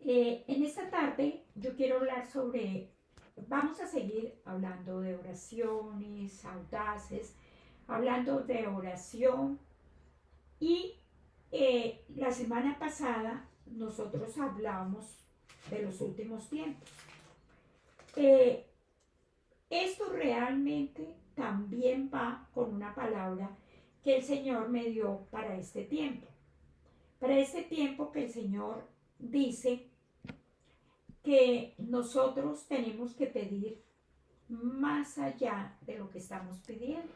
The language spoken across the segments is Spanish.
En esta tarde yo quiero hablar vamos a seguir hablando de oraciones audaces, hablando de oración y la semana pasada nosotros hablamos de los últimos tiempos. Eh, Esto realmente también va con una palabra que el Señor me dio para este tiempo. Para este tiempo que el Señor dice que nosotros tenemos que pedir más allá de lo que estamos pidiendo.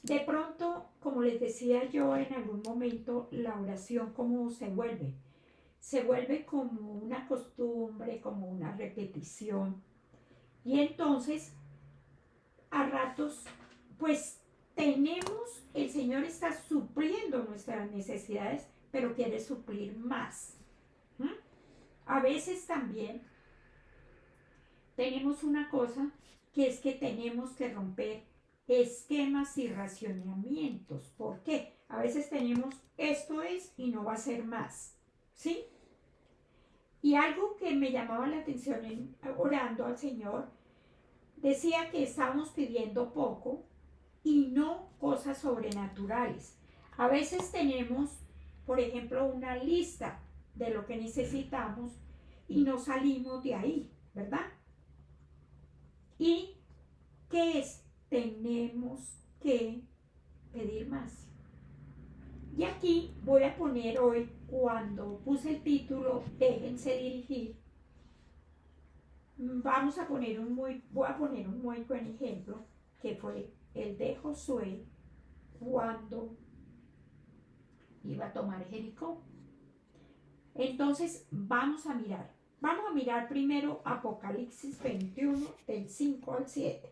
De pronto, como les decía yo en algún momento, la oración cómo se vuelve. Se vuelve como una costumbre, como una repetición. Y entonces, a ratos, pues el Señor está supliendo nuestras necesidades, pero quiere suplir más. ¿Mm? A veces también tenemos una cosa que es que tenemos que romper esquemas y racionamientos. ¿Por qué? A veces tenemos esto es y no va a ser más. ¿Sí? Y algo que me llamaba la atención orando al Señor, decía que estamos pidiendo poco y no cosas sobrenaturales. A veces tenemos, por ejemplo, una lista de lo que necesitamos y no salimos de ahí, ¿verdad? ¿Y qué es? Tenemos que pedir más. Y aquí voy a poner hoy, cuando puse el título Déjense dirigir, voy a poner un muy buen ejemplo, que fue el de Josué cuando iba a tomar Jericó. Entonces vamos a mirar primero Apocalipsis 21 del 5 al 7.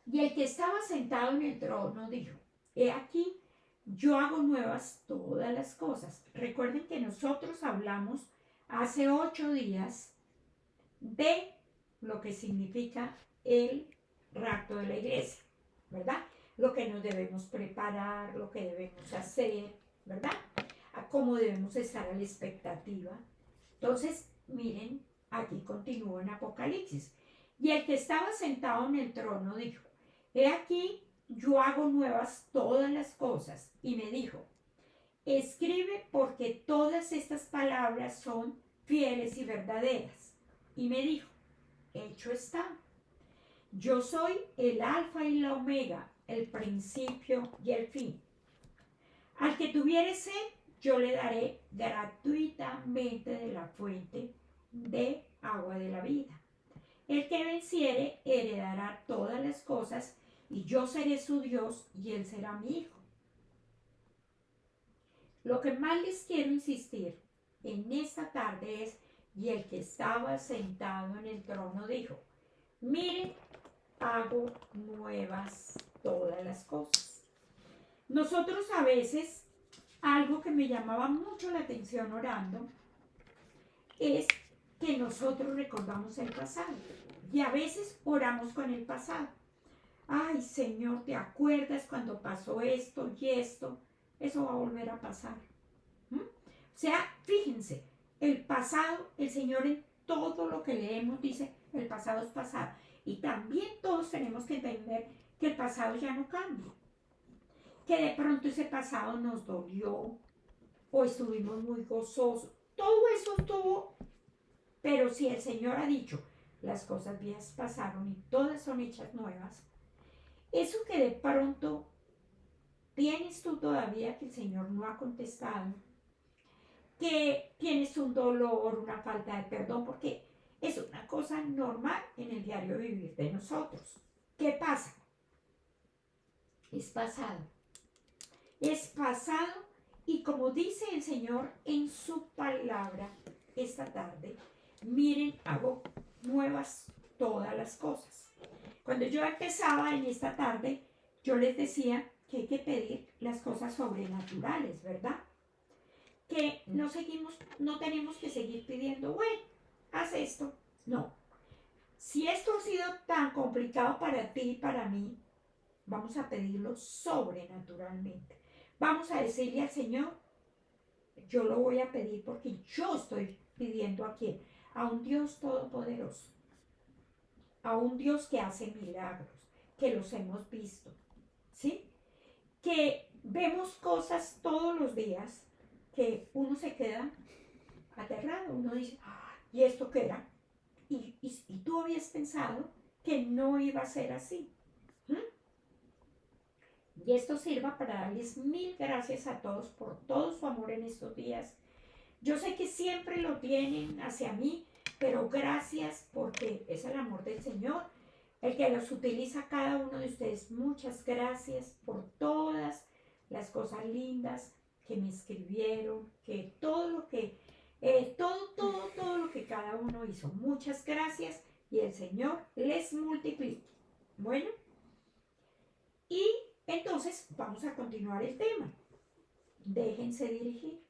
Y el que estaba sentado en el trono dijo: He aquí, yo hago nuevas todas las cosas. Recuerden que nosotros hablamos hace 8 días de lo que significa el rapto de la iglesia, ¿verdad? Lo que nos debemos preparar, lo que debemos hacer, ¿verdad? A cómo debemos estar a la expectativa. Entonces, miren, aquí continúa en Apocalipsis. Y el que estaba sentado en el trono dijo: He aquí, yo hago nuevas todas las cosas. Y me dijo: Escribe, porque todas estas palabras son fieles y verdaderas. Y me dijo: Hecho está. Yo soy el alfa y la omega, el principio y el fin. Al que tuviere sed, yo le daré gratuitamente de la fuente de agua de la vida. El que venciere heredará todas las cosas, y yo seré su Dios y él será mi hijo. Lo que más les quiero insistir en esta tarde es: y el que estaba sentado en el trono dijo: Miren, hago nuevas todas las cosas. Nosotros a veces, algo que me llamaba mucho la atención orando, es que nosotros recordamos el pasado. Y a veces oramos con el pasado. Ay, Señor, ¿te acuerdas cuando pasó esto y esto? Eso va a volver a pasar. ¿Mm? O sea, fíjense, el pasado, el Señor en todo lo que leemos dice: el pasado es pasado. Y también todos tenemos que entender que el pasado ya no cambia. Que de pronto ese pasado nos dolió o estuvimos muy gozosos. Todo eso estuvo, pero si el Señor ha dicho: las cosas viejas pasaron y todas son hechas nuevas, eso que de pronto tienes tú todavía que el Señor no ha contestado, que tienes un dolor, una falta de perdón, porque es una cosa normal en el diario vivir de nosotros. ¿Qué pasa? Es pasado. Es pasado, y como dice el Señor en su palabra esta tarde: miren, hago nuevas todas las cosas. Cuando yo empezaba en esta tarde, yo les decía que hay que pedir las cosas sobrenaturales, ¿verdad? Que no tenemos que seguir pidiendo: bueno, haz esto. No. Si esto ha sido tan complicado para ti y para mí, vamos a pedirlo sobrenaturalmente. Vamos a decirle al Señor, yo lo voy a pedir porque yo estoy pidiendo a quién, a un Dios todopoderoso, a un Dios que hace milagros, que los hemos visto, ¿sí? Que vemos cosas todos los días que uno se queda aterrado, uno dice, ¿y esto qué era? Y tú habías pensado que no iba a ser así. Y esto sirva para darles mil gracias a todos por todo su amor en estos días. Yo sé que siempre lo tienen hacia mí, pero gracias porque es el amor del Señor el que los utiliza cada uno de ustedes. Muchas gracias por todas las cosas lindas que me escribieron, que todo lo que, todo lo que cada uno hizo. Muchas gracias y el Señor les multiplique. Bueno, y entonces vamos a continuar el tema. Déjense dirigir.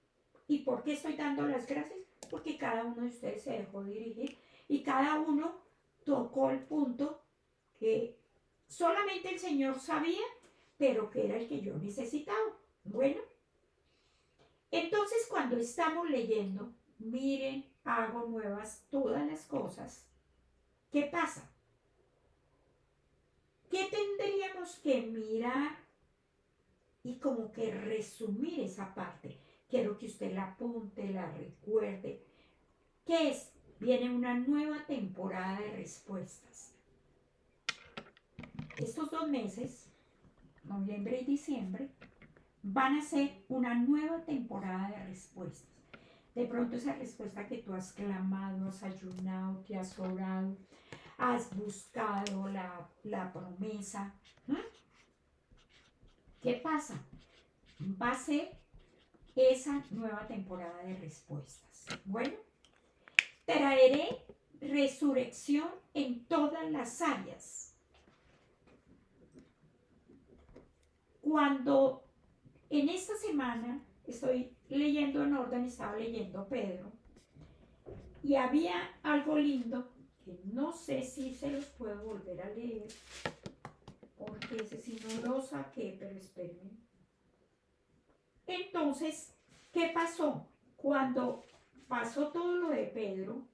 ¿Y por qué estoy dando las gracias? Porque cada uno de ustedes se dejó dirigir y cada uno tocó el punto que solamente el Señor sabía, pero que era el que yo necesitaba. Bueno, entonces cuando estamos leyendo, miren, hago nuevas todas las cosas. ¿Qué pasa? ¿Qué tendríamos que mirar y como que resumir esa parte? Quiero que usted la apunte, la recuerde. ¿Qué es? Viene una nueva temporada de respuestas. Estos 2 meses, noviembre y diciembre, van a ser una nueva temporada de respuestas. De pronto esa respuesta que tú has clamado, has ayunado, te has orado, has buscado la promesa. ¿Qué pasa? Va a ser esa nueva temporada de respuestas. Bueno, traeré resurrección en todas las áreas. Cuando en esta semana estoy leyendo en orden, estaba leyendo Pedro, y había algo lindo que no sé si se los puedo volver a leer, porque ese sí no lo saqué, pero espérenme. Entonces, ¿qué pasó? Cuando pasó todo lo de Pedro,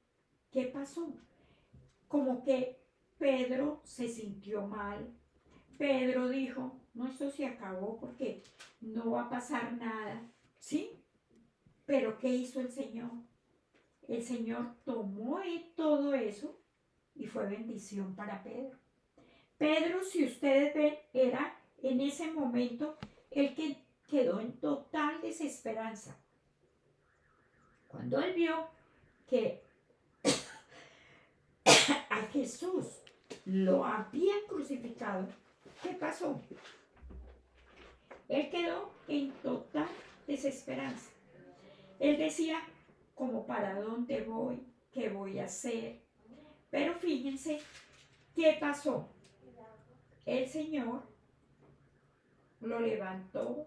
¿qué pasó? Como que Pedro se sintió mal. Pedro dijo, no, esto se acabó porque no va a pasar nada, ¿sí? Pero ¿qué hizo el Señor? El Señor tomó todo eso y fue bendición para Pedro. Pedro, si ustedes ven, era en ese momento el que quedó en total desesperanza. Cuando él vio que a Jesús lo habían crucificado, ¿qué pasó? Él quedó en total desesperanza. Él decía, ¿como para dónde voy? ¿Qué voy a hacer? Pero fíjense, ¿qué pasó? El Señor lo levantó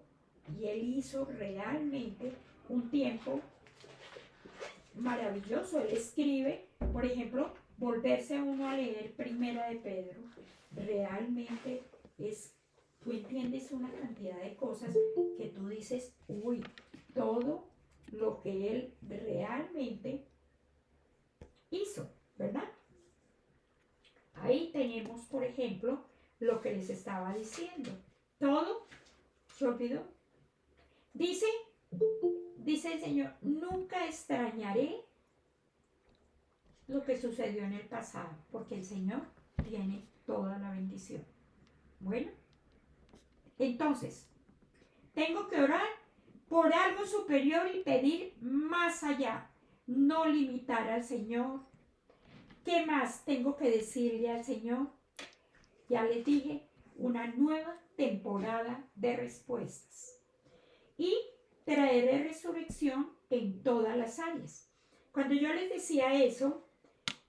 y él hizo realmente un tiempo maravilloso. Él escribe, por ejemplo, volverse a uno a leer Primera de Pedro, realmente es, tú entiendes una cantidad de cosas que tú dices, uy, todo lo que él realmente hizo, ¿verdad? Ahí tenemos, por ejemplo, lo que les estaba diciendo. Todo se olvidó. Dice el Señor, nunca extrañaré lo que sucedió en el pasado, porque el Señor tiene toda la bendición. Bueno, entonces, tengo que orar por algo superior y pedir más allá, no limitar al Señor. ¿Qué más tengo que decirle al Señor? Ya les dije, una nueva temporada de respuestas. Y traeré resurrección en todas las áreas. Cuando yo les decía eso,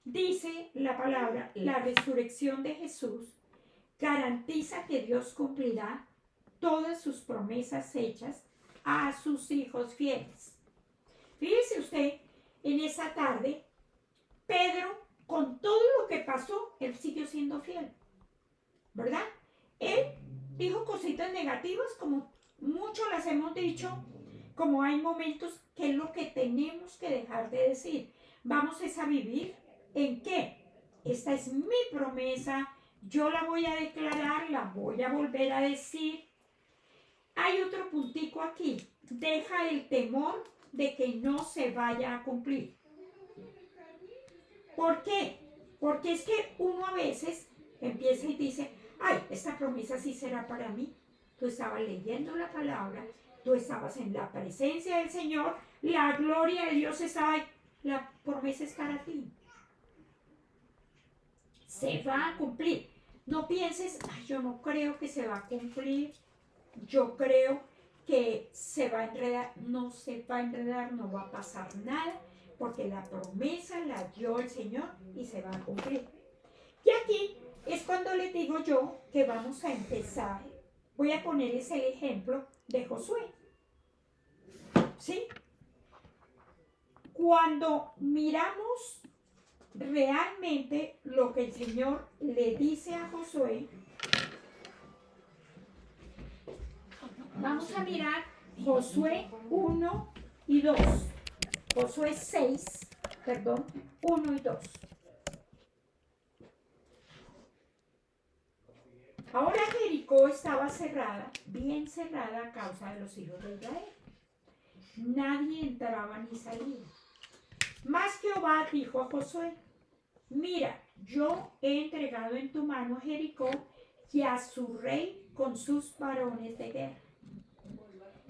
dice la palabra, la resurrección de Jesús garantiza que Dios cumplirá todas sus promesas hechas a sus hijos fieles. Fíjese usted, en esa tarde, Pedro, con todo lo que pasó, él siguió siendo fiel, ¿verdad? Él dijo cositas negativas, como mucho las hemos dicho, como hay momentos que es lo que tenemos que dejar de decir. Vamos a vivir en qué. Esta es mi promesa, yo la voy a declarar, la voy a volver a decir. Hay otro puntico aquí, deja el temor de que no se vaya a cumplir. ¿Por qué? Porque es que uno a veces empieza y dice, ay, esta promesa sí será para mí. Tú estabas leyendo la palabra, tú estabas en la presencia del Señor, la gloria de Dios está ahí, la promesa es para ti. Se va a cumplir. No pienses, ay, yo no creo que se va a cumplir, yo creo que se va a enredar. No se va a enredar, no va a pasar nada, porque la promesa la dio el Señor y se va a cumplir. Y aquí es cuando les digo yo que vamos a empezar. Voy a ponerles el ejemplo de Josué. ¿Sí? Cuando miramos realmente lo que el Señor le dice a Josué, vamos a mirar Josué 1 y 2. Josué 6, perdón, 1 y 2. Ahora Jericó estaba cerrada, bien cerrada a causa de los hijos de Israel. Nadie entraba ni salía. Mas Jehová dijo a Josué, mira, yo he entregado en tu mano a Jericó y a su rey con sus varones de guerra.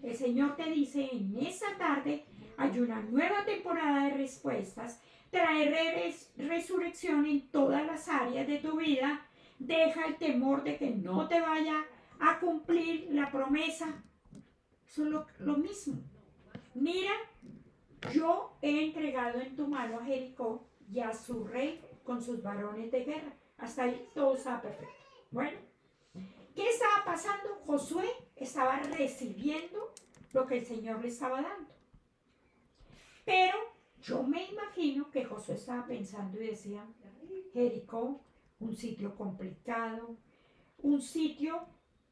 El Señor te dice, en esta tarde hay una nueva temporada de respuestas, traeré resurrección en todas las áreas de tu vida. Deja el temor de que no te vaya a cumplir la promesa. Eso es lo mismo. Mira, yo he entregado en tu mano a Jericó y a su rey con sus varones de guerra. Hasta ahí todo está perfecto. Bueno, ¿qué estaba pasando? Josué estaba recibiendo lo que el Señor le estaba dando. Pero yo me imagino que Josué estaba pensando y decía, Jericó, un sitio complicado, un sitio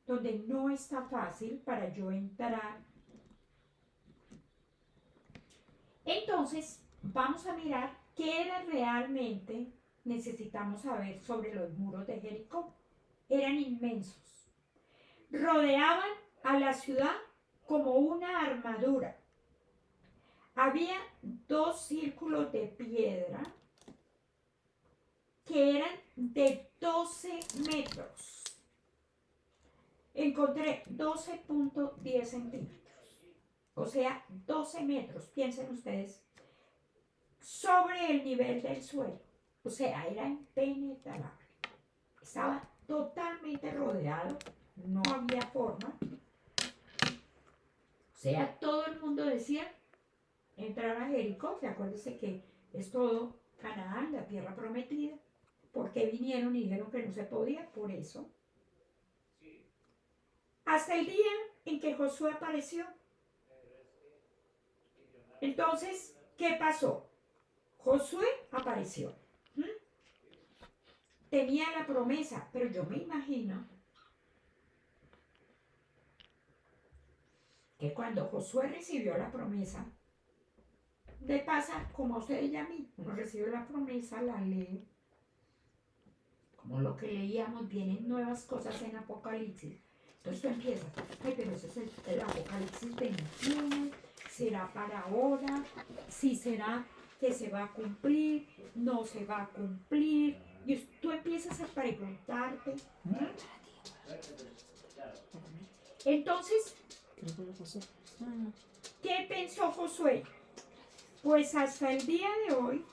donde no está fácil para yo entrar. Entonces, vamos a mirar qué era realmente necesitamos saber sobre los muros de Jericó. Eran inmensos. Rodeaban a la ciudad como una armadura. Había 2 círculos de piedra que eran de 12 metros. Encontré 12.10 centímetros. O sea, 12 metros, piensen ustedes, sobre el nivel del suelo. O sea, era impenetrable. Estaba totalmente rodeado, no había forma. O sea, todo el mundo decía, entrar a Jericó, acuérdense que es todo Canaán, la tierra prometida. ¿Por qué vinieron y dijeron que no se podía? Por eso. Hasta el día en que Josué apareció. Entonces, ¿qué pasó? Josué apareció. Tenía la promesa, pero yo me imagino que cuando Josué recibió la promesa, le pasa como a ustedes y a mí. Uno recibe la promesa, la lee. Como lo que leíamos, vienen nuevas cosas en Apocalipsis. Entonces tú empiezas, ay, pero ese es el Apocalipsis 21, ¿será para ahora? ¿Sí será que se va a cumplir? ¿No se va a cumplir? Y tú empiezas a preguntarte. Entonces, ¿qué pensó Josué? Pues hasta el día de hoy,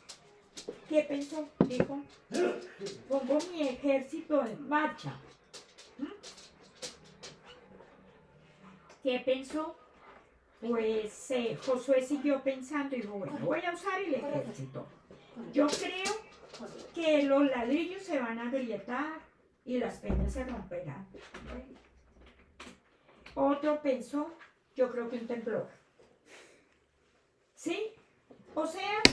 ¿qué pensó? Dijo, pongo mi ejército en marcha. ¿Qué pensó? Pues Josué siguió pensando y dijo, bueno, voy a usar el ejército. Yo creo que los ladrillos se van a agrietar y las peñas se romperán. Otro pensó, yo creo que un temblor. ¿Sí? O sea,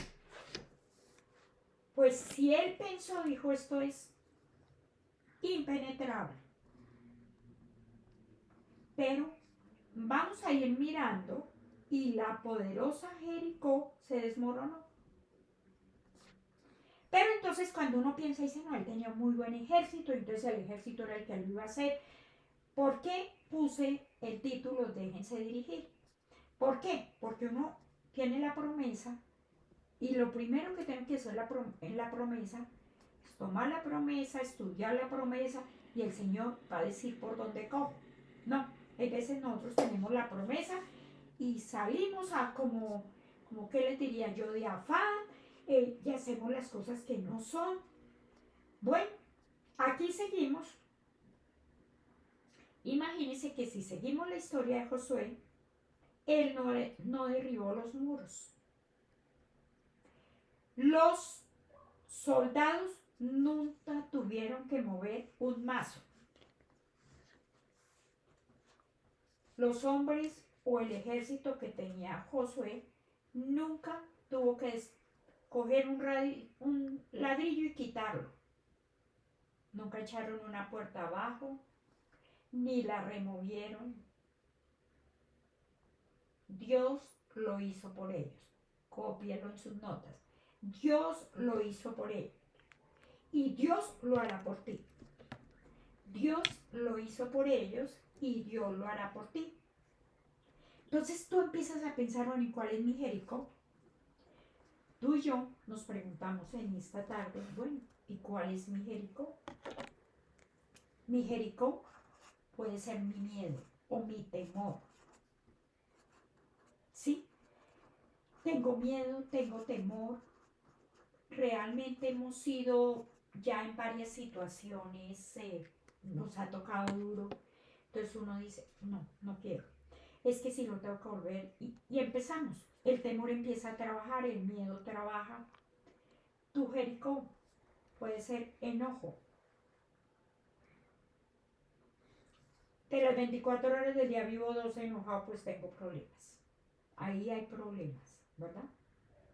pues si él pensó, dijo, esto es impenetrable. Pero vamos a ir mirando y la poderosa Jericó se desmoronó. Pero entonces cuando uno piensa, dice, no, él tenía un muy buen ejército, entonces el ejército era el que lo iba a hacer. ¿Por qué puse el título Déjense dirigir? ¿Por qué? Porque uno tiene la promesa y lo primero que tengo que hacer en la promesa es tomar la promesa, estudiar la promesa y el Señor va a decir por dónde cojo. No, a veces nosotros tenemos la promesa y salimos a como ¿qué les diría yo? De afán, y hacemos las cosas que no son. Bueno, aquí seguimos. Imagínense que si seguimos la historia de Josué, él no derribó los muros. Los soldados nunca tuvieron que mover un mazo. Los hombres o el ejército que tenía Josué nunca tuvo que coger un ladrillo y quitarlo. Nunca echaron una puerta abajo, ni la removieron. Dios lo hizo por ellos. Cópialo en sus notas. Dios lo hizo por ellos. Y Dios lo hará por ti. Dios lo hizo por ellos y Dios lo hará por ti. Entonces tú empiezas a pensar, bueno, ¿y cuál es mi Jericó? Tú y yo nos preguntamos en esta tarde, bueno, ¿y cuál es mi Jericó? Mi Jericó puede ser mi miedo o mi temor. ¿Sí? Tengo miedo, tengo temor. Realmente hemos sido ya en varias situaciones, nos ha tocado duro. Entonces uno dice, no, no quiero. Es que si lo tengo que volver. Y empezamos. El temor empieza a trabajar, el miedo trabaja. Tu Jericó puede ser enojo. De las 24 horas del día vivo 12 enojado, pues tengo problemas. Ahí hay problemas, ¿verdad?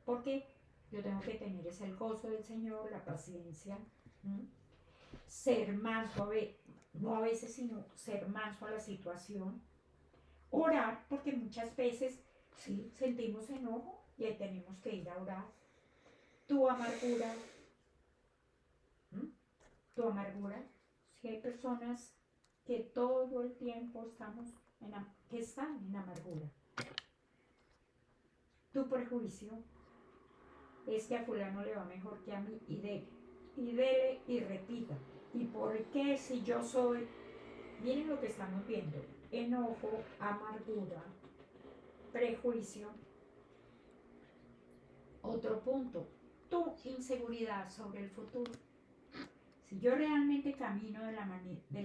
Porque yo tengo que tener ese el gozo del Señor, la paciencia, ser manso, no a veces, sino ser manso a la situación. Orar, porque muchas veces sí sentimos enojo y ahí tenemos que ir a orar. Tu amargura, tu amargura, si hay personas que todo el tiempo que están en amargura. Tu prejuicio es que a fulano le va mejor que a mí y dele y repita. ¿Y por qué si yo soy? Miren lo que estamos viendo: enojo, amargura, prejuicio. Otro punto, tu inseguridad sobre el futuro. Si yo realmente camino de la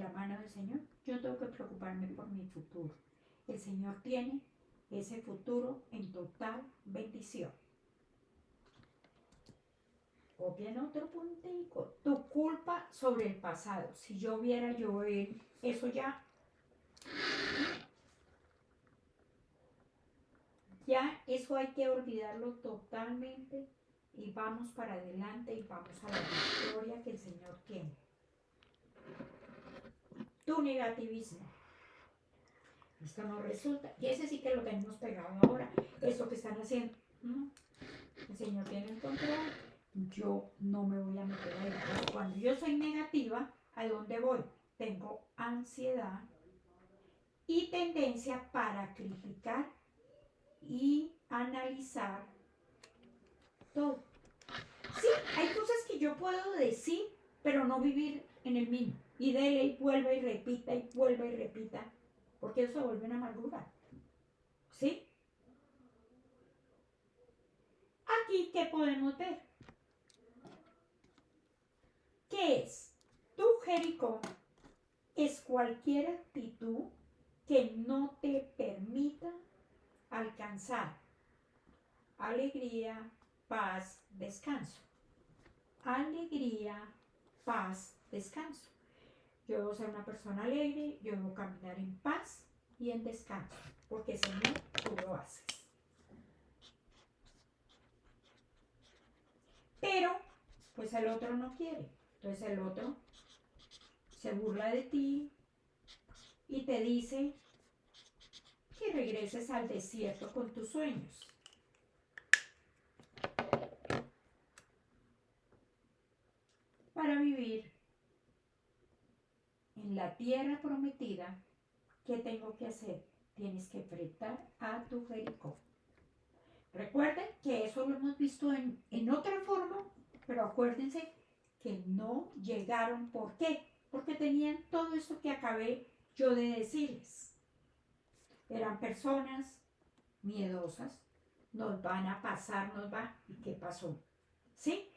mano del Señor, yo tengo que preocuparme por mi futuro. El Señor tiene ese futuro en total bendición. Copien otro puntico. Tu culpa sobre el pasado. Si yo viera yo él, eso ya eso hay que olvidarlo totalmente y vamos para adelante y vamos a la victoria que el Señor tiene. Tu negativismo. Esto no resulta. Y ese sí que lo tenemos pegado ahora. Eso que están haciendo. No. El Señor tiene el control. Yo no me voy a meter ahí. Cuando yo soy negativa, ¿a dónde voy? Tengo ansiedad y tendencia para criticar y analizar todo. Sí, hay cosas que yo puedo decir, pero no vivir en el mismo. Y dele y vuelva y repita y vuelva y repita, porque eso se vuelve una amargura. ¿Sí? Aquí, ¿qué podemos ver? ¿Qué es? Tu Jericó es cualquier actitud que no te permita alcanzar alegría, paz, descanso. Alegría, paz, descanso. Yo debo ser una persona alegre, yo debo caminar en paz y en descanso, porque Señor, tú lo haces. Pero, pues el otro no quiere. Entonces el otro se burla de ti y te dice que regreses al desierto con tus sueños. Para vivir en la tierra prometida, ¿qué tengo que hacer? Tienes que enfrentar a tu Jericó. Recuerden que eso lo hemos visto en otra forma, pero acuérdense que no llegaron. ¿Por qué? Porque tenían todo esto que acabé yo de decirles. Eran personas miedosas, nos van a pasar, nos va. ¿Y qué pasó? ¿Sí?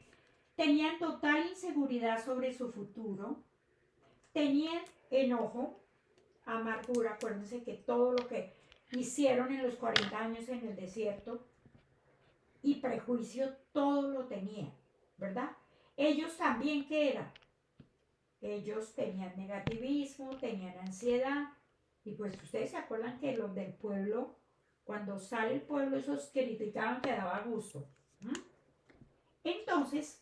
Tenían total inseguridad sobre su futuro, tenían enojo, amargura. Acuérdense que todo lo que hicieron en los 40 años en el desierto y prejuicio, todo lo tenían, ¿verdad? Ellos también, ¿qué eran? Ellos tenían negativismo, tenían ansiedad, y pues ustedes se acuerdan que los del pueblo, cuando sale el pueblo, esos criticaban que daba gusto. Entonces,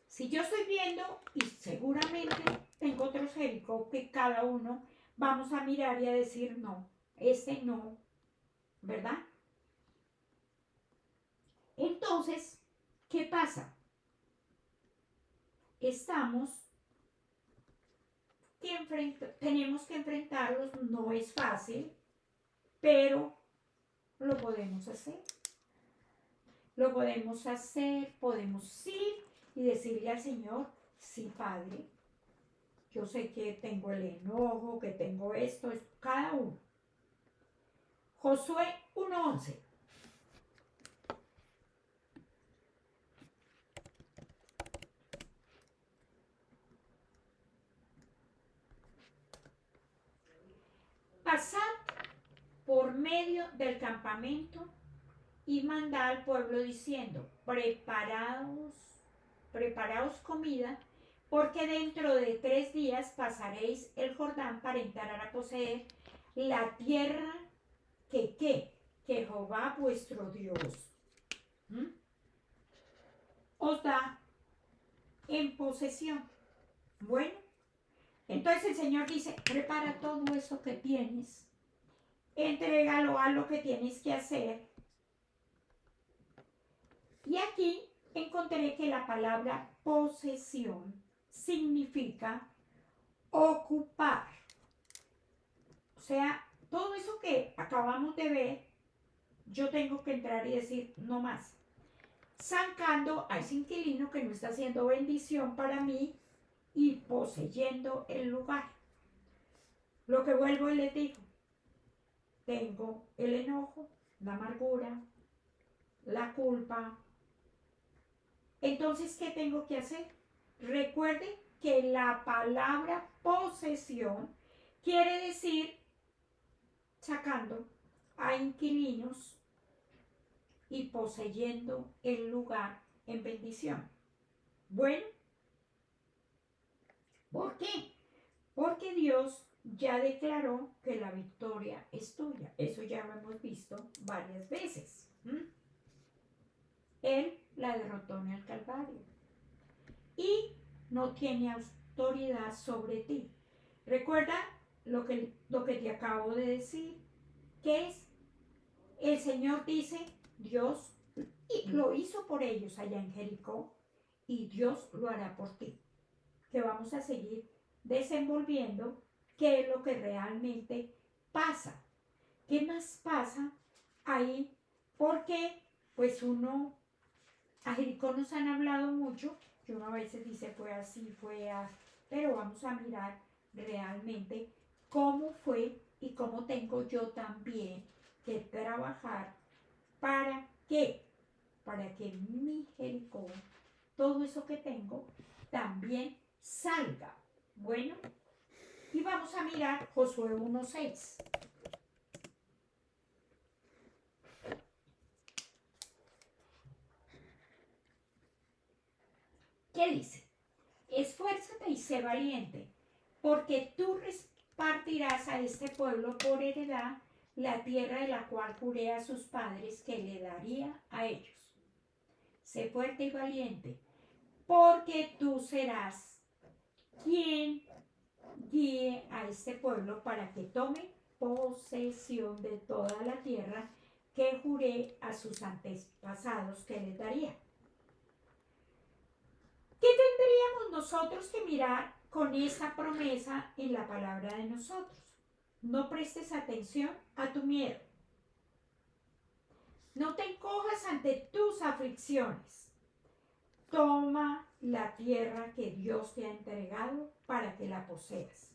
si yo estoy viendo, y seguramente tengo otros Jericó que cada uno vamos a mirar y a decir no, este no, ¿verdad? Entonces, ¿qué pasa? Tenemos que enfrentarlos, no es fácil, pero lo podemos hacer. Lo podemos hacer, podemos ir y decirle al Señor, sí, Padre, yo sé que tengo el enojo, que tengo esto, cada uno. Josué 1:11. Pasad por medio del campamento y mandad al pueblo diciendo, preparaos comida, porque dentro de 3 días pasaréis el Jordán para entrar a poseer la tierra que Jehová vuestro Dios os da en posesión. Bueno, entonces el Señor dice, prepara todo eso que tienes, entrégalo a lo que tienes que hacer. Y aquí encontré que la palabra posesión significa ocupar. O sea, todo eso que acabamos de ver, yo tengo que entrar y decir, no más. Sacando a ese inquilino que no está haciendo bendición para mí y poseyendo el lugar. Lo que vuelvo y les digo, tengo el enojo, la amargura, la culpa. Entonces, ¿qué tengo que hacer? Recuerden que la palabra posesión quiere decir sacando a inquilinos y poseyendo el lugar en bendición. Bueno, ¿por qué? Porque Dios ya declaró que la victoria es tuya. Eso ya lo hemos visto varias veces. Él la derrotó en el Calvario. Y no tiene autoridad sobre ti. Recuerda lo que te acabo de decir, que es, el Señor dice, Dios lo hizo por ellos allá en Jericó y Dios lo hará por ti. Que vamos a seguir desenvolviendo qué es lo que realmente pasa. ¿Qué más pasa ahí? Porque pues a Jericó nos han hablado mucho, que uno a veces dice fue así, pero vamos a mirar realmente cómo fue y cómo tengo yo también que trabajar para que mi Jericó, todo eso que tengo, también salga. Bueno, y vamos a mirar Josué 1:6. ¿Qué dice? Esfuérzate y sé valiente, porque tú repartirás a este pueblo por heredad la tierra de la cual juré a sus padres que le daría a ellos. Sé fuerte y valiente, porque tú serás quien guíe a este pueblo para que tome posesión de toda la tierra que juré a sus antepasados que les daría. ¿Qué tendríamos nosotros que mirar con esa promesa en la palabra de nosotros? No prestes atención a tu miedo. No te encojas ante tus aflicciones. Toma la tierra que Dios te ha entregado para que la poseas.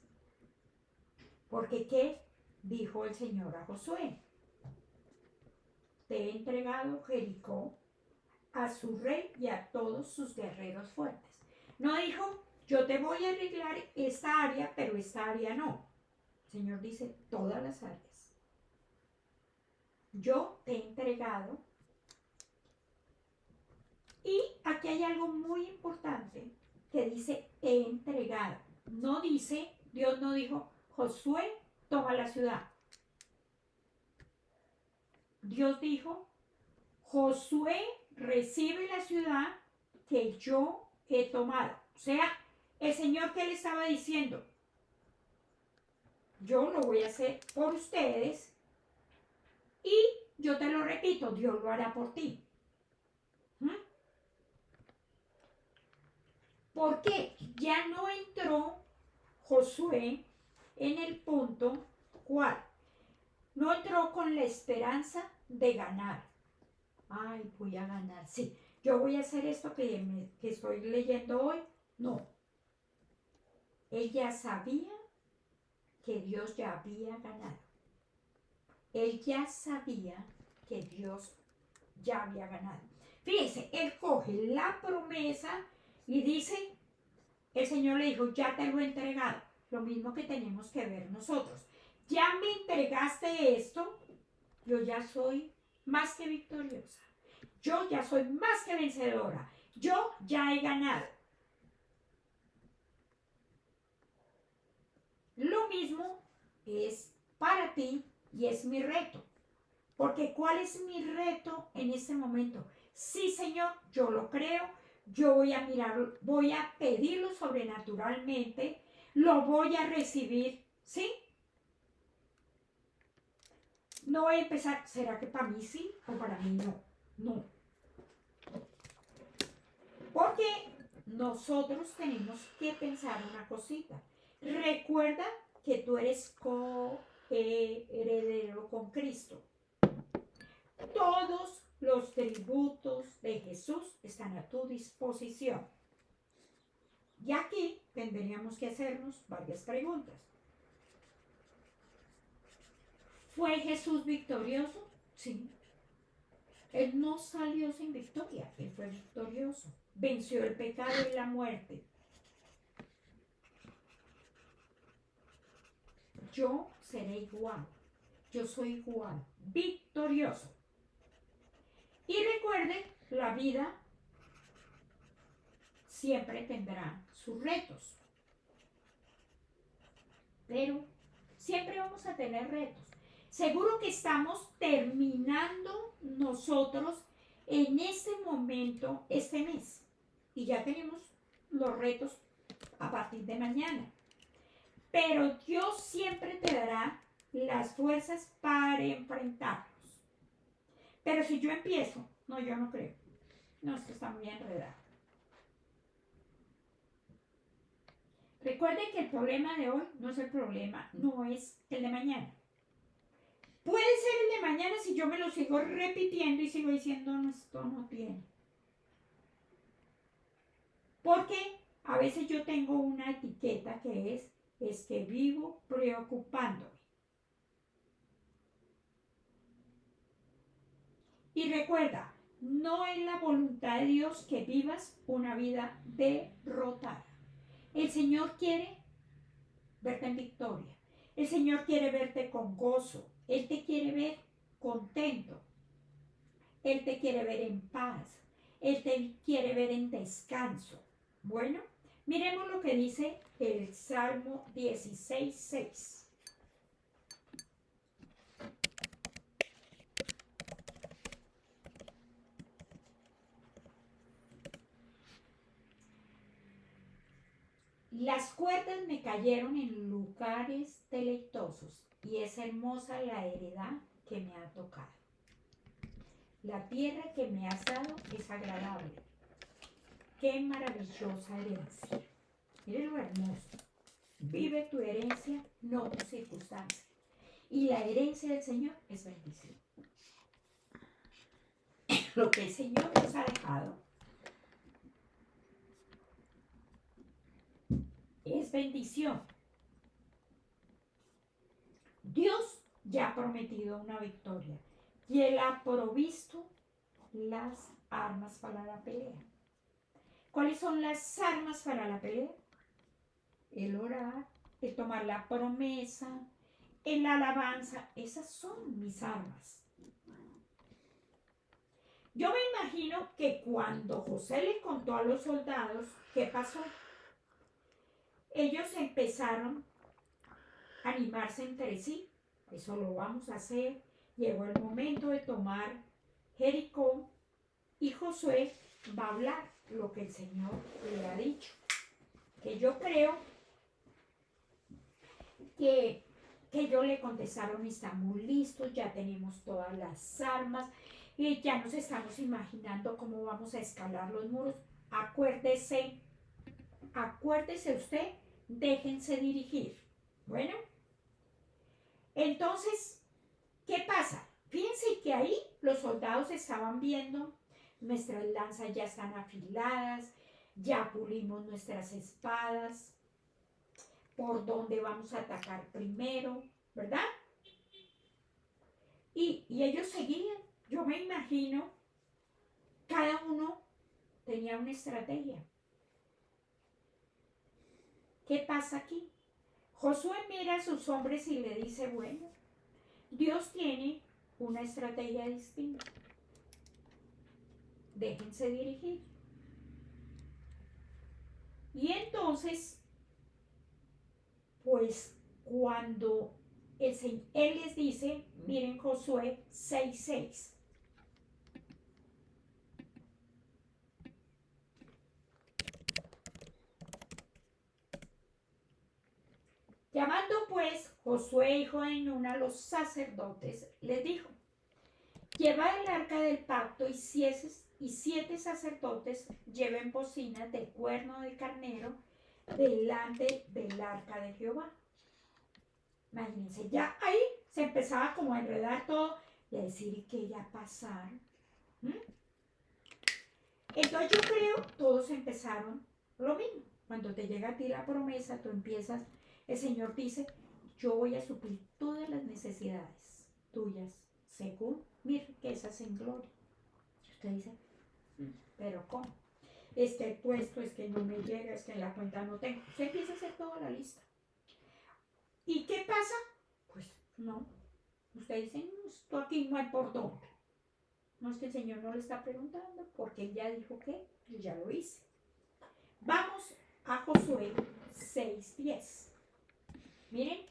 Porque ¿qué dijo el Señor a Josué? Te he entregado Jericó a su rey y a todos sus guerreros fuertes. No dijo, yo te voy a arreglar esta área, pero esta área no. El Señor dice, todas las áreas. Yo te he entregado. Y aquí hay algo muy importante que dice, te he entregado. No dice, Dios no dijo, Josué, toma la ciudad. Dios dijo, Josué recibe la ciudad que yo he tomado. O sea, el Señor, ¿qué le estaba diciendo? Yo lo voy a hacer por ustedes y yo te lo repito, Dios lo hará por ti. ¿Por qué? Ya no entró Josué en el punto cual no entró con la esperanza de ganar. Ay, voy a ganar, sí. Yo voy a hacer esto que estoy leyendo hoy. No. Él ya sabía que Dios ya había ganado. Él ya sabía que Dios ya había ganado. Fíjense, él coge la promesa y dice, el Señor le dijo, ya te lo he entregado. Lo mismo que tenemos que ver nosotros. Ya me entregaste esto, yo ya soy más que victoriosa. Yo ya soy más que vencedora. Yo ya he ganado. Lo mismo es para ti y es mi reto. Porque ¿cuál es mi reto en este momento? Sí, Señor, yo lo creo. Yo voy a mirarlo, voy a pedirlo sobrenaturalmente. Lo voy a recibir, ¿sí? No voy a empezar, ¿será que para mí sí o para mí no? No. Porque nosotros tenemos que pensar una cosita. Recuerda que tú eres co-heredero con Cristo. Todos los tributos de Jesús están a tu disposición. Y aquí tendríamos que hacernos varias preguntas. ¿Fue Jesús victorioso? Sí. Él no salió sin victoria, él fue victorioso. Venció el pecado y la muerte. Yo seré igual. Yo soy igual. Victorioso. Y recuerden, la vida siempre tendrá sus retos. Pero siempre vamos a tener retos. Seguro que estamos terminando nosotros en este momento, este mes. Y ya tenemos los retos a partir de mañana. Pero Dios siempre te dará las fuerzas para enfrentarlos. Pero si yo empiezo, no, yo no creo. No, esto está muy enredado. Recuerden que el problema de hoy no es el problema, no es el de mañana. Puede ser el de mañana si yo me lo sigo repitiendo y sigo diciendo, no, esto no tiene. Porque a veces yo tengo una etiqueta que es que vivo preocupándome. Y recuerda, no es la voluntad de Dios que vivas una vida derrotada. El Señor quiere verte en victoria. El Señor quiere verte con gozo. Él te quiere ver contento. Él te quiere ver en paz. Él te quiere ver en descanso. Bueno, miremos lo que dice el Salmo 16:6. Las cuerdas me cayeron en lugares deleitosos y es hermosa la heredad que me ha tocado. La tierra que me has dado es agradable. Qué maravillosa herencia. Mire lo hermoso. Vive tu herencia, no tu circunstancia. Y la herencia del Señor es bendición. Lo que el Señor nos ha dejado es bendición. Dios ya ha prometido una victoria y Él ha provisto las armas para la pelea. ¿Cuáles son las armas para la pelea? El orar, el tomar la promesa, el alabanza. Esas son mis armas. Yo me imagino que cuando José le contó a los soldados qué pasó, ellos empezaron a animarse entre sí. Eso lo vamos a hacer. Llegó el momento de tomar Jericó y Josué va a hablar lo que el Señor le ha dicho. Que yo creo que ellos le contestaron, estamos listos, ya tenemos todas las armas y ya nos estamos imaginando cómo vamos a escalar los muros. Acuérdese usted, déjense dirigir. Bueno, entonces, ¿qué pasa? Fíjense que ahí los soldados estaban viendo, nuestras lanzas ya están afiladas, ya pulimos nuestras espadas, por dónde vamos a atacar primero, ¿verdad? Y ellos seguían. Yo me imagino, cada uno tenía una estrategia. ¿Qué pasa aquí? Josué mira a sus hombres y le dice, bueno, Dios tiene una estrategia distinta. Déjense dirigir. Y entonces, pues cuando él les dice, miren Josué 6:6. Llamando pues Josué, hijo de Nun, a los sacerdotes, les dijo, llevad el arca del pacto y 7 sacerdotes lleven bocinas de cuerno de carnero delante del arca de Jehová. Imagínense, ya ahí se empezaba como a enredar todo y a decir que ya pasaron. Entonces yo creo, todos empezaron lo mismo. Cuando te llega a ti la promesa, tú empiezas, el Señor dice, yo voy a suplir todas las necesidades tuyas según mis riquezas en gloria. Y usted dice, pero ¿cómo? Es que el puesto, es que no me llega, es que en la cuenta no tengo. Usted empieza a hacer toda la lista. ¿Y qué pasa? Pues no. Usted dice, esto aquí no hay por dónde. No es que el Señor no le está preguntando, porque Él ya dijo que yo ya lo hice. Vamos a Josué 6:10. Miren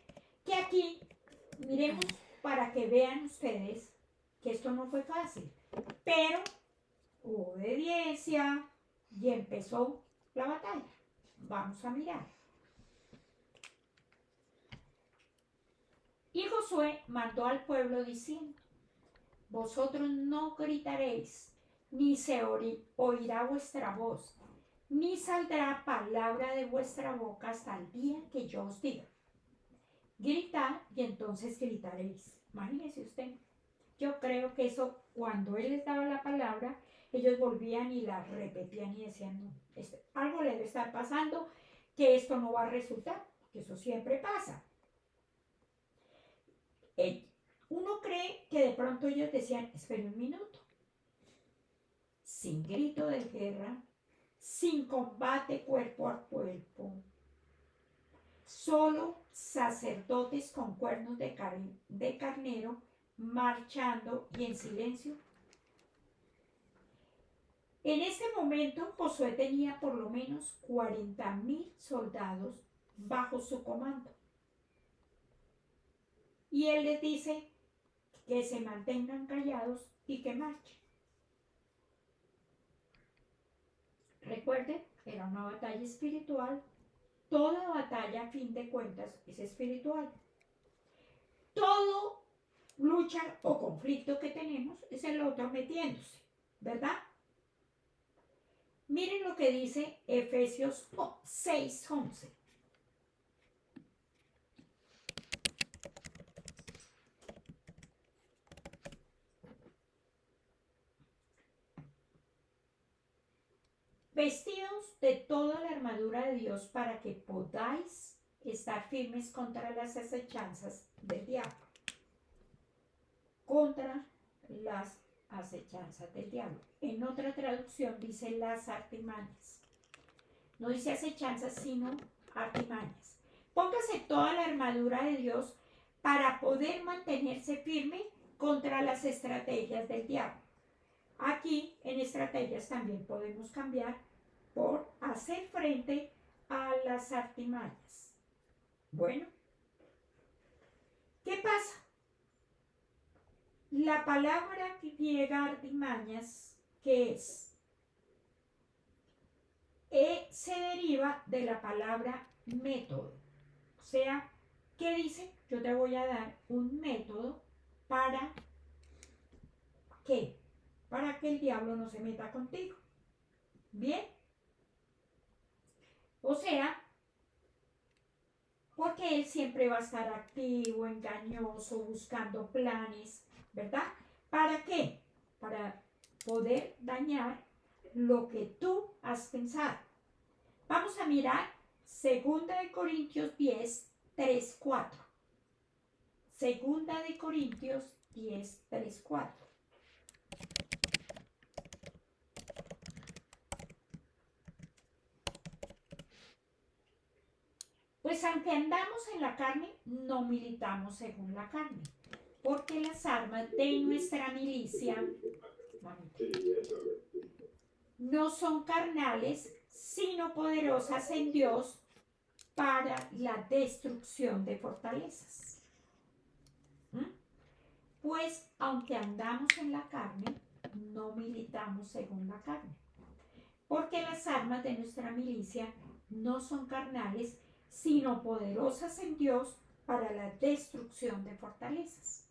que aquí, miremos para que vean ustedes que esto no fue fácil, pero hubo obediencia y empezó la batalla. Vamos a mirar. Y Josué mandó al pueblo diciendo, vosotros no gritaréis, ni se oirá vuestra voz, ni saldrá palabra de vuestra boca hasta el día que yo os diga. Gritad y entonces gritaréis. Imagínese usted. Yo creo que eso, cuando él les daba la palabra, ellos volvían y la repetían y decían, no, algo le debe estar pasando, que esto no va a resultar, que eso siempre pasa. Uno cree que de pronto ellos decían, espere un minuto, sin grito de guerra, sin combate cuerpo a cuerpo, solo sacerdotes con cuernos de carnero marchando y en silencio. En este momento Josué tenía por lo menos 40,000 soldados bajo su comando. Y él les dice que se mantengan callados y que marchen. Recuerden, era una batalla espiritual toda batalla, a fin de cuentas, es espiritual. Todo lucha o conflicto que tenemos es el otro metiéndose, ¿verdad? Miren lo que dice Efesios 6:11. Vestidos de toda la armadura de Dios para que podáis estar firmes contra las acechanzas del diablo. Contra las acechanzas del diablo. En otra traducción dice las artimañas. No dice acechanzas, sino artimañas. Póngase toda la armadura de Dios para poder mantenerse firme contra las estrategias del diablo. Aquí en estrategias también podemos cambiar por hacer frente a las artimañas. Bueno, ¿qué pasa? La palabra griega artimañas, ¿qué es? Se deriva de la palabra método. O sea, ¿qué dice? Yo te voy a dar un método para ¿qué? Para que el diablo no se meta contigo. ¿Bien? O sea, porque él siempre va a estar activo, engañoso, buscando planes, ¿verdad? ¿Para qué? Para poder dañar lo que tú has pensado. Vamos a mirar 2 Corintios 10, 3, 4. 2 Corintios 10, 3, 4. Pues aunque andamos en la carne, no militamos según la carne, porque las armas de nuestra milicia no son carnales, sino poderosas en Dios para la destrucción de fortalezas. Pues aunque andamos en la carne, no militamos según la carne, porque las armas de nuestra milicia no son carnales, sino poderosas en Dios para la destrucción de fortalezas.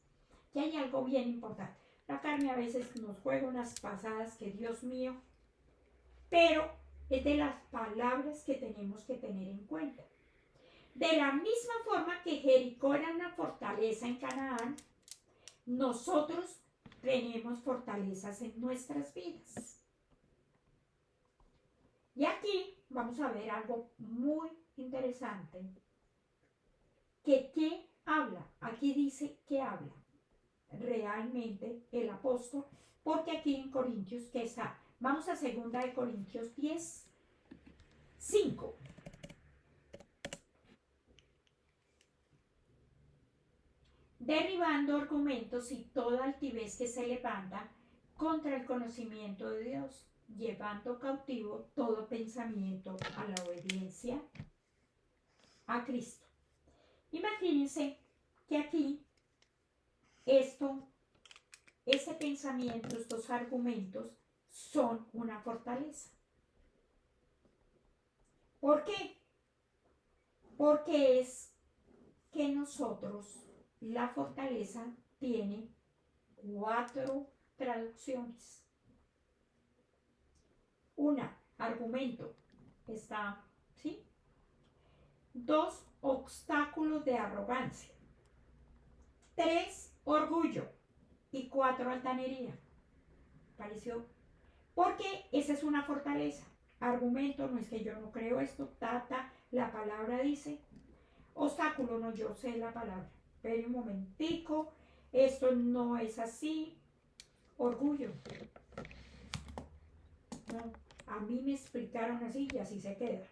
Y hay algo bien importante. La carne a veces nos juega unas pasadas que, Dios mío, pero es de las palabras que tenemos que tener en cuenta. De la misma forma que Jericó era una fortaleza en Canaán, nosotros tenemos fortalezas en nuestras vidas. Y aquí vamos a ver algo muy interesante. ¿Qué habla? Aquí dice que habla realmente el apóstol, porque aquí en Corintios, ¿qué está? Vamos a 2 Corintios 10, 5. Derribando argumentos y toda altivez que se levanta contra el conocimiento de Dios, llevando cautivo todo pensamiento a la obediencia a Cristo. Imagínense que aquí ese pensamiento, estos argumentos son una fortaleza. ¿Por qué? Porque es que nosotros, la fortaleza tiene 4 traducciones. Una, argumento, está, ¿sí? 2, obstáculo de arrogancia. 3, orgullo. Y 4, altanería. ¿Pareció? Porque esa es una fortaleza. Argumento, no es que yo no creo esto, la palabra dice. Obstáculo, no, yo sé la palabra. Pero un momentico, esto no es así. Orgullo. No, a mí me explicaron así y así se queda.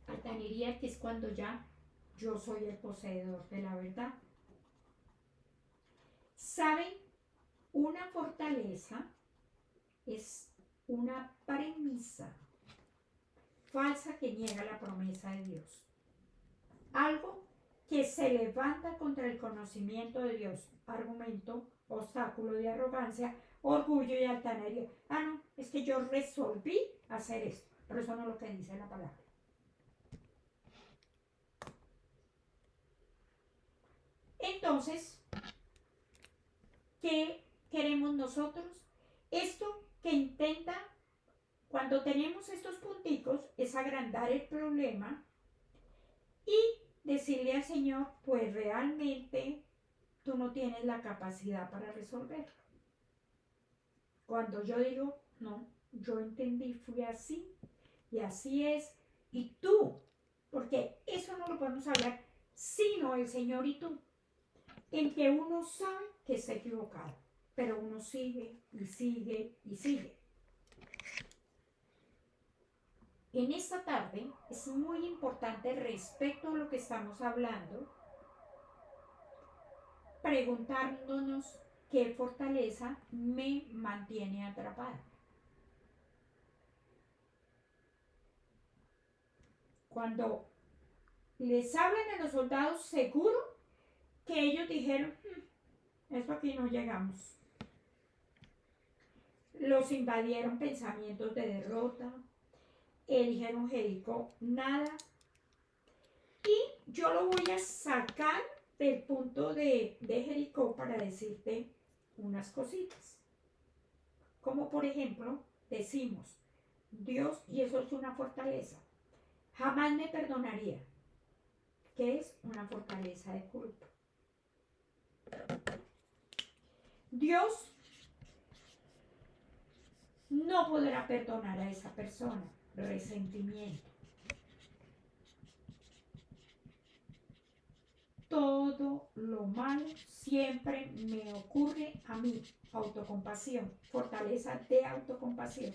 Altanería, que es cuando ya yo soy el poseedor de la verdad. ¿Saben? Una fortaleza es una premisa falsa que niega la promesa de Dios. Algo que se levanta contra el conocimiento de Dios. Argumento, obstáculo de arrogancia, orgullo y altanería. No, es que yo resolví hacer esto. Pero eso no es lo que dice la palabra. Entonces, ¿qué queremos nosotros? Esto que intenta, cuando tenemos estos punticos, es agrandar el problema y decirle al Señor, pues realmente tú no tienes la capacidad para resolverlo. Cuando yo digo, no, yo entendí, fui así y así es, y tú, porque eso no lo podemos hablar sino el Señor y tú, en que uno sabe que está equivocado, pero uno sigue y sigue y sigue. En esta tarde es muy importante respecto a lo que estamos hablando, preguntándonos qué fortaleza me mantiene atrapada. Cuando les hablan a los soldados, seguro que ellos dijeron, esto aquí no llegamos. Los invadieron pensamientos de derrota, eligieron Jericó, nada. Y yo lo voy a sacar del punto de Jericó para decirte unas cositas. Como por ejemplo, decimos, Dios, y eso es una fortaleza, jamás me perdonaría, que es una fortaleza de culpa. Dios no podrá perdonar a esa persona, resentimiento. Todo lo malo siempre me ocurre a mí, autocompasión, fortaleza de autocompasión.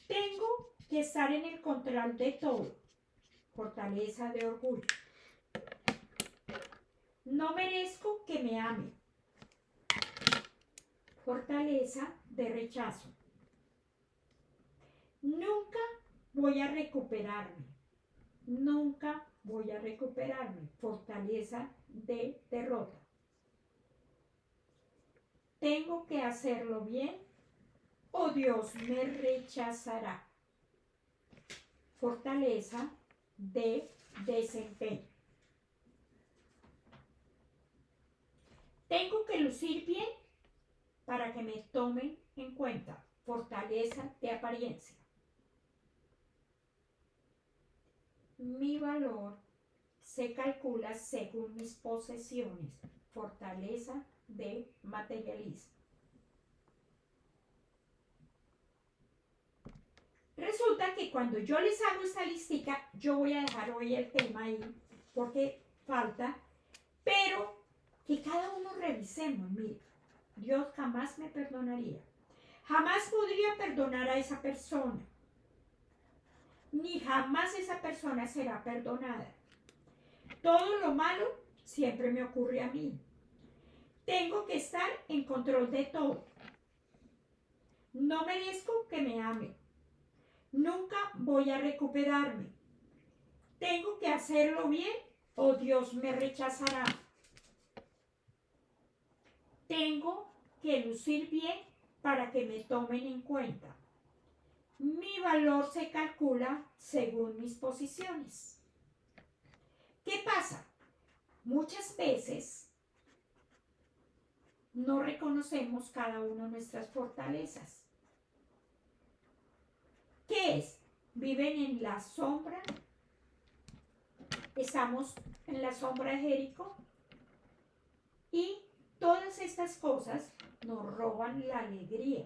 Tengo que estar en el control de todo, fortaleza de orgullo. No merezco que me amen, fortaleza de rechazo. Nunca voy a recuperarme, nunca voy a recuperarme, fortaleza de derrota. Tengo que hacerlo bien o Dios me rechazará, fortaleza de desempeño. Tengo que lucir bien para que me tomen en cuenta, fortaleza de apariencia. Mi valor se calcula según mis posesiones, fortaleza de materialismo. Resulta que cuando yo les hago esta listica, yo voy a dejar hoy el tema ahí porque falta, pero que cada uno revisemos. Mire, Dios jamás me perdonaría, jamás podría perdonar a esa persona, ni jamás esa persona será perdonada. Todo lo malo siempre me ocurre a mí. Tengo que estar en control de todo. No merezco que me amen. Nunca voy a recuperarme. Tengo que hacerlo bien o Dios me rechazará. Tengo que lucir bien para que me tomen en cuenta. Mi valor se calcula según mis posiciones. ¿Qué pasa? Muchas veces no reconocemos cada una de nuestras fortalezas. ¿Qué es? Viven en la sombra. Estamos en la sombra de Jericó. Y todas estas cosas nos roban la alegría.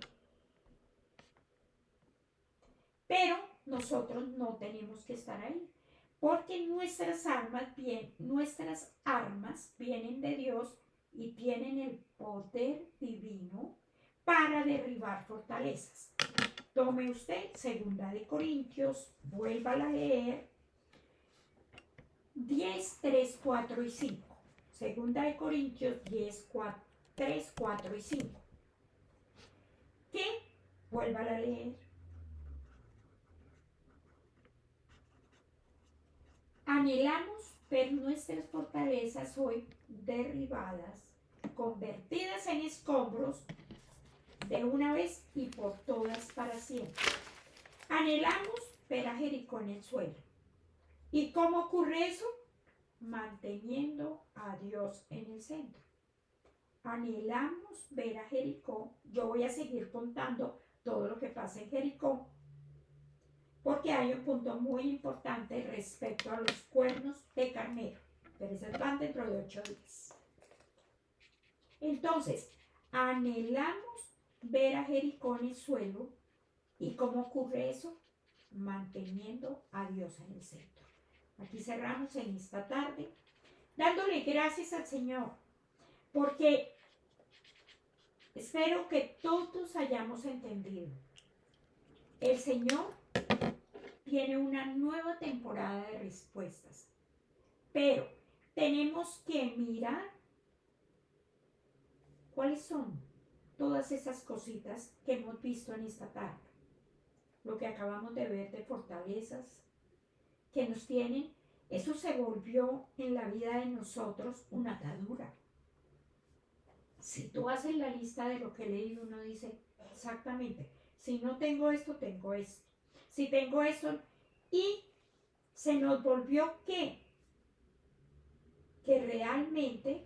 Pero nosotros no tenemos que estar ahí. Porque nuestras armas vienen de Dios y tienen el poder divino para derribar fortalezas. Tome usted 2 Corintios, vuélvala a leer 10, 3, 4 y 5. 2 Corintios 10, 3, 4 y 5. ¿Qué? Vuélvala a leer. Anhelamos ver nuestras fortalezas hoy derribadas, convertidas en escombros de una vez y por todas para siempre. Anhelamos ver a Jericó en el suelo. ¿Y cómo ocurre eso? manteniendo a Dios en el centro. Anhelamos ver a Jericó. Yo voy a seguir contando todo lo que pasa en Jericó, porque hay un punto muy importante respecto a los cuernos de carnero, pero esos van dentro de 8 días. Entonces, anhelamos ver a Jericó en el suelo. ¿Y cómo ocurre eso? Manteniendo a Dios en el centro. Aquí cerramos en esta tarde, dándole gracias al Señor, porque espero que todos hayamos entendido. El Señor tiene una nueva temporada de respuestas, pero tenemos que mirar cuáles son todas esas cositas que hemos visto en esta tarde. Lo que acabamos de ver de fortalezas que nos tienen, eso se volvió en la vida de nosotros una atadura. Si tú haces la lista de lo que he leído, uno dice exactamente, si no tengo esto, tengo esto. Si tengo esto, y se nos volvió que realmente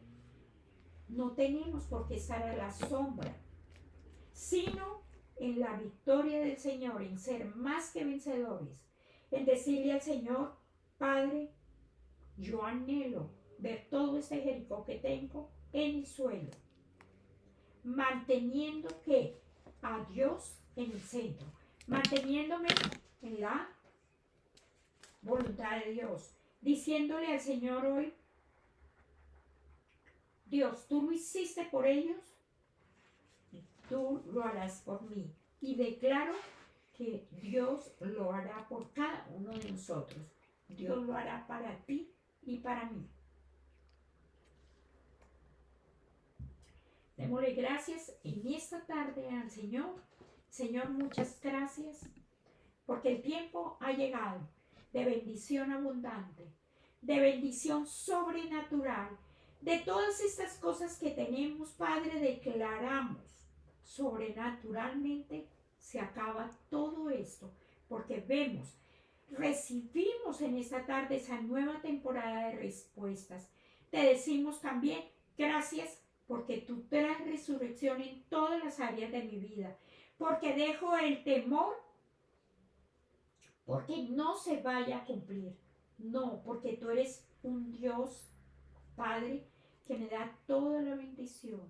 no tenemos por qué estar a la sombra, sino en la victoria del Señor, en ser más que vencedores, en decirle al Señor, Padre, yo anhelo ver todo este Jericó que tengo en el suelo, manteniendo que a Dios en el centro, manteniéndome en la voluntad de Dios, diciéndole al Señor hoy, Dios, tú lo hiciste por ellos, tú lo harás por mí. Y declaro que Dios lo hará por cada uno de nosotros. Dios lo hará para ti y para mí. Démosle gracias en esta tarde al Señor. Señor, muchas gracias, porque el tiempo ha llegado de bendición abundante, de bendición sobrenatural, de todas estas cosas que tenemos, Padre, declaramos sobrenaturalmente se acaba todo esto, porque vemos, recibimos en esta tarde esa nueva temporada de respuestas. Te decimos también gracias porque tú traes resurrección en todas las áreas de mi vida, porque dejo el temor, porque no se vaya a cumplir. No, porque tú eres un Dios, Padre, que me da toda la bendición.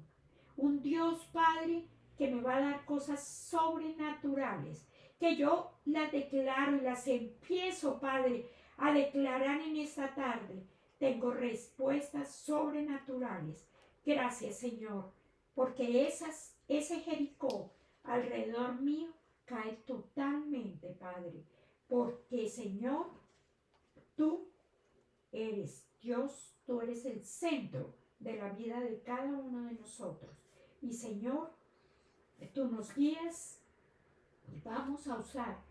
Un Dios, Padre, que me va a dar cosas sobrenaturales, que yo las declaro y las empiezo, Padre, a declarar en esta tarde. Tengo respuestas sobrenaturales. Gracias, Señor, porque ese Jericó alrededor mío cae totalmente, Padre, porque, Señor, tú eres Dios, tú eres el centro de la vida de cada uno de nosotros. Y, Señor, tú nos guías y vamos a usar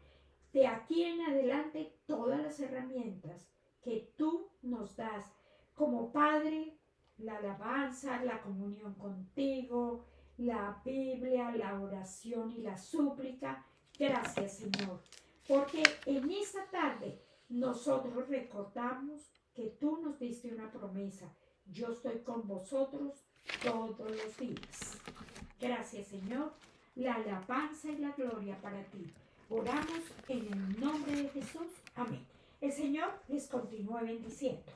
de aquí en adelante todas las herramientas que tú nos das como Padre, la alabanza, la comunión contigo, la Biblia, la oración y la súplica. Gracias, Señor, porque en esta tarde nosotros recordamos que tú nos diste una promesa. Yo estoy con vosotros todos los días. Gracias, Señor. La alabanza y la gloria para ti. Oramos en el nombre de Jesús. Amén. El Señor les continúe bendiciendo.